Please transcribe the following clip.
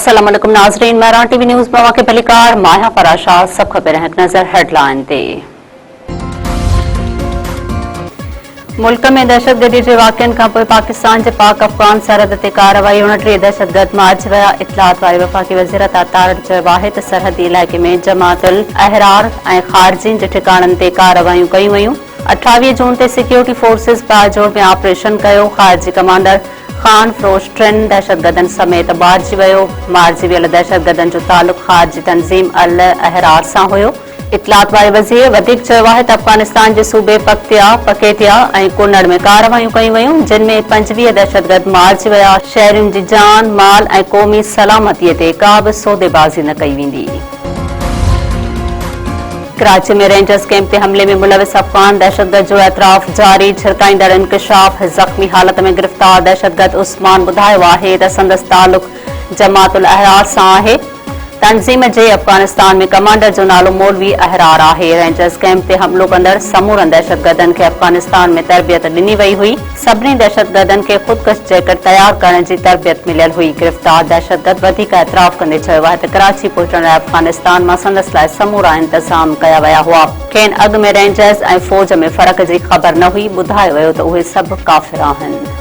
अस्सलाम वालेकुम नाज़रीन, मरान टीवी न्यूज़ में वाक़े पहलीकार माया फराशा सब खबर है नजर हेडलाइन ते। मुल्क में दहशतगर्दी के वाक़िअनि खां पोइ पाकिस्तान के पाक अफगान सरहद ते कार्रवाई 29 दहशतगर्द मारिजी विया। इतलात वारे वफ़ाक़ी वज़ीर अतार चयो आहे त सरहदी इलाइक़े में जमातुल अहरार ऐं ख़ारिजीन के ठिकाणनि ते कार्रवायूं कयूं वयूं। 28 जून ते सिक्योरिटी फोर्सिस बाजोड़ में ऑपरेशन कयो। ख़ारिजी कमांडर खान फरोश 3 दहशतगर्दनि समेत मारिजी वियो। मारिजी वियल दहशतगर्दनि जो तालुक़ ख़ारिजी तंज़ीम अल अहरार सां हुयो। इतलात वारे वज़ीर वधीक चयो आहे त अफ़गानिस्तान जे सूबे पकेटिया ऐं कुनड़ में कार्रवायूं कयूं वयूं, जिन में 25 दहशतगर्द मारिजी विया। शहरियुनि जी जान माल ऐं क़ौमी सलामतीअ ते का बि सौदेबाज़ी न कई वेंदी। कराची में रेंजर्स कैंप ते हमले में मुलविस अफगान दहशतगर्द जो एतराफ़ जारी। छिरकाईंदड़ इंकशाफ ज़ख़्मी हालत में गिरफ़्तार दहशतगर्द उस्मान ॿुधायो आहे त संदसि तालुक़ जमातुल अहरार सां आहे। तंज़ीम जे अफ़गानिस्तान में कमांडर जो नालो मौलवी अहरार आहे। रेंजर्स कैंप ते हमलो कंदड़ समूरनि दहशतगर्दनि खे अफ़गानिस्तान में तरबियत ॾिनी वई हुई। सभिनी दहशतगर्दनि खे ख़ुदकश जैकेट तैयार करण जी तरबियत मिलियल हुई। गिरफ़्तार दहशतगर्द वधीक एतराफ़ कंदे चयो आहे त कराची पहुचण लाइ अफ़गानिस्तान मां संदसि लाइ समूरा इंतज़ाम कया विया हुआ। खेनि अॻु में रेंजर्स ऐं फ़ौज में फ़र्क़ जी ख़बर न हुई। ॿुधायो वियो त उहे सभु काफ़िर आहिनि।